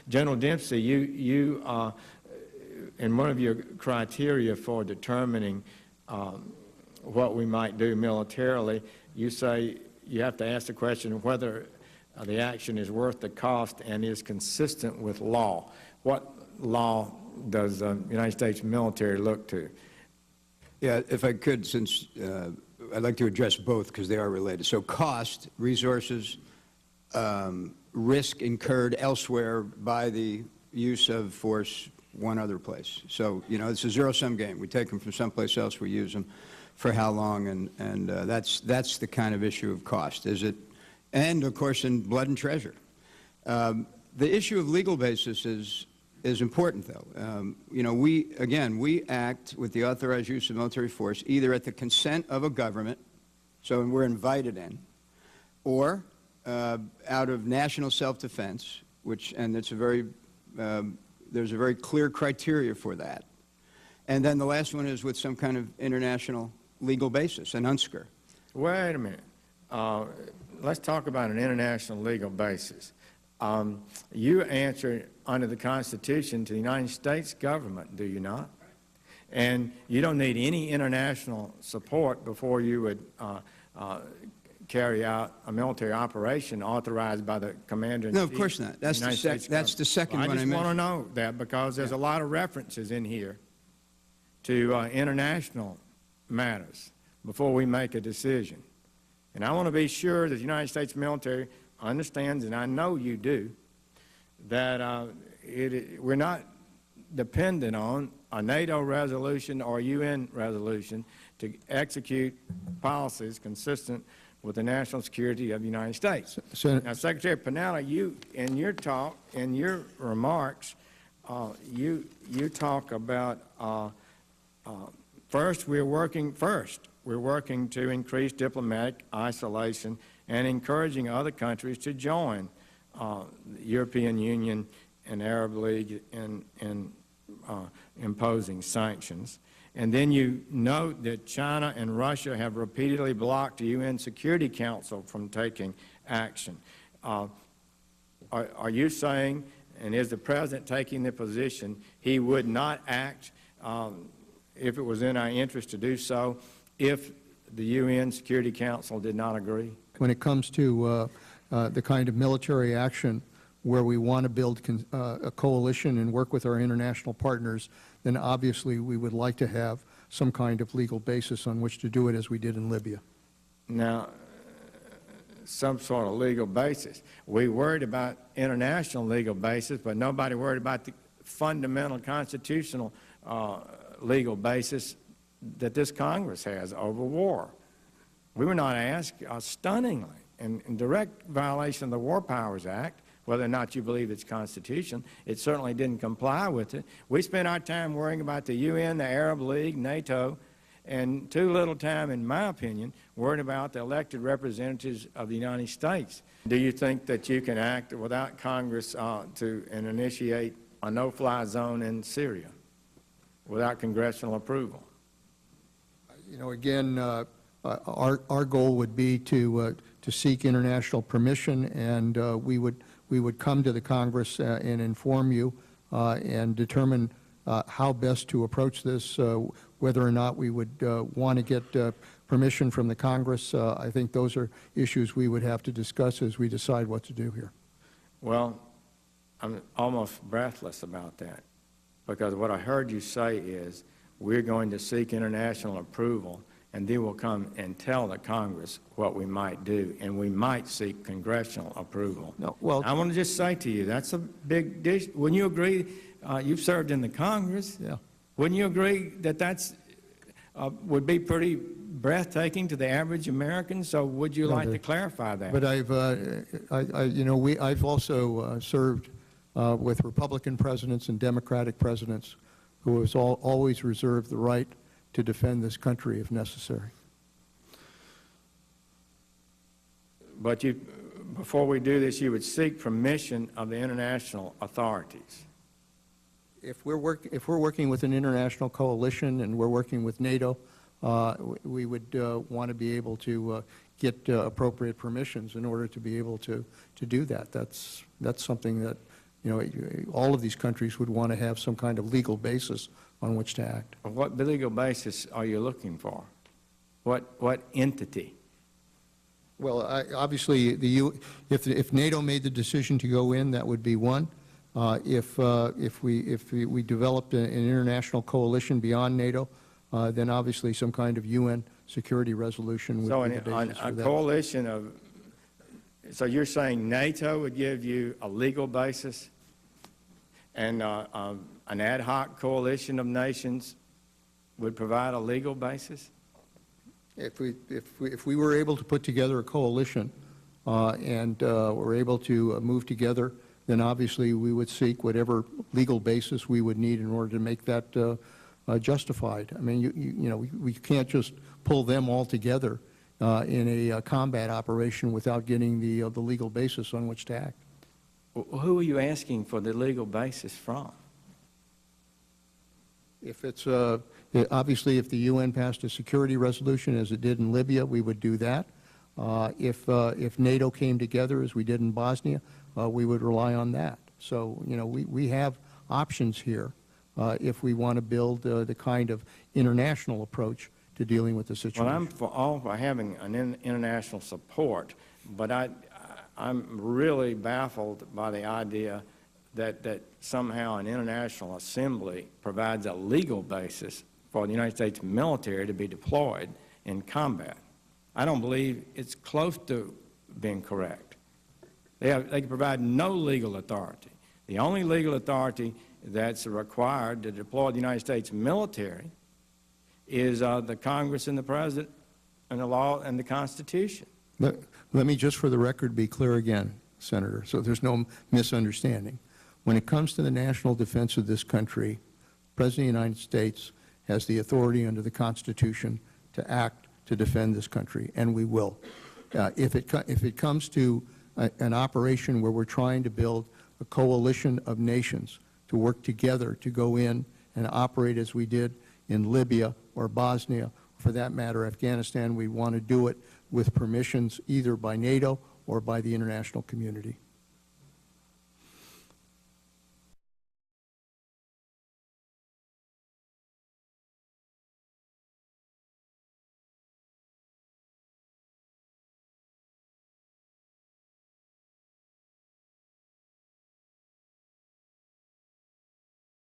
General Dempsey, you in one of your criteria for determining what we might do militarily, you say you have to ask the question of whether the action is worth the cost and is consistent with law. What law does the United States military look to? Yeah, if I could, since I'd like to address both because they are related. So cost, resources, risk incurred elsewhere by the use of force one other place. So, you know, it's a zero-sum game. We take them from someplace else, we use them for how long, and that's the kind of issue of cost. Is it, and of course in blood and treasure. The issue of legal basis is important, though. You know, we act with the authorized use of military force either at the consent of a government, so we're invited in, or out of national self-defense, and it's a very, there's a very clear criteria for that. And then the last one is with some kind of international legal basis, an UNSCR. Wait a minute. Let's talk about an international legal basis. You answer under the Constitution to the United States government, do you not? And you don't need any international support before you would carry out a military operation authorized by the commander-in-chief. No, of course not. That's the second one I mentioned. I just want to know that because there's a lot of references in here to international matters before we make a decision. And I want to be sure that the United States military understands, and I know you do, that we're not dependent on a NATO resolution or UN resolution to execute policies consistent with the national security of the United States. Now, Secretary Panetta, you, in your talk, in your remarks, you talk about first, we're working to increase diplomatic isolation and encouraging other countries to join the European Union and Arab League in imposing sanctions. And then you note that China and Russia have repeatedly blocked the UN Security Council from taking action. Are you saying, and is the President taking the position, he would not act if it was in our interest to do so if the UN Security Council did not agree? When it comes to the kind of military action where we want to build a coalition and work with our international partners, then obviously we would like to have some kind of legal basis on which to do it, as we did in Libya. Now, some sort of legal basis. We worried about international legal basis, but nobody worried about the fundamental constitutional legal basis that this Congress has over war. We were not asked, stunningly, in direct violation of the War Powers Act, whether or not you believe it's constitutional. It certainly didn't comply with it. We spent our time worrying about the UN, the Arab League, NATO, and too little time, in my opinion, worrying about the elected representatives of the United States. Do you think that you can act without Congress and initiate a no-fly zone in Syria without congressional approval? You know, again, our goal would be to seek international permission, and we would come to the Congress and inform you and determine how best to approach this, whether or not we would want to get permission from the Congress. I think those are issues we would have to discuss as we decide what to do here. Well, I'm almost breathless about that, because what I heard you say is we're going to seek international approval, and then we'll come and tell the Congress what we might do, and we might seek congressional approval. No, well, I want to just say to you, that's a big dish. Wouldn't you agree? You've served in the Congress. Yeah. Wouldn't you agree that that's would be pretty breathtaking to the average American? So would you like to clarify that? But I've also served with Republican presidents and Democratic presidents who has always reserved the right to defend this country if necessary. But before we do this, you would seek permission of the international authorities. If we're working with an international coalition and we're working with NATO, we would want to be able to get appropriate permissions in order to be able to do that. That's something that all of these countries would want to have some kind of legal basis on which to act. What legal basis are you looking for? What entity? Well, obviously, if NATO made the decision to go in, that would be one. If we developed an international coalition beyond NATO, then obviously some kind of UN security resolution would be the basis for a that. coalition of, so you're saying NATO would give you a legal basis, and an ad hoc coalition of nations would provide a legal basis? If we were able to put together a coalition and were able to move together, then obviously we would seek whatever legal basis we would need in order to make that justified. I mean, we can't just pull them all together in a combat operation without getting the legal basis on which to act. Who are you asking for the legal basis from? If it's obviously, if the UN passed a security resolution as it did in Libya, we would do that. If NATO came together as we did in Bosnia, we would rely on that. So, we have options here if we want to build the kind of international approach to dealing with the situation. Well, I'm for having an international support, but I'm really baffled by the idea that somehow an international assembly provides a legal basis for the United States military to be deployed in combat. I don't believe it's close to being correct. They can provide no legal authority. The only legal authority that's required to deploy the United States military is the Congress and the President and the law and the Constitution. Let me just for the record be clear again, Senator, so there's no misunderstanding. When it comes to the national defense of this country, the President of the United States has the authority under the Constitution to act to defend this country, and we will. If it comes to an operation where we're trying to build a coalition of nations to work together to go in and operate as we did in Libya or Bosnia, for that matter, Afghanistan, we want to do it with permissions either by NATO or by the international community.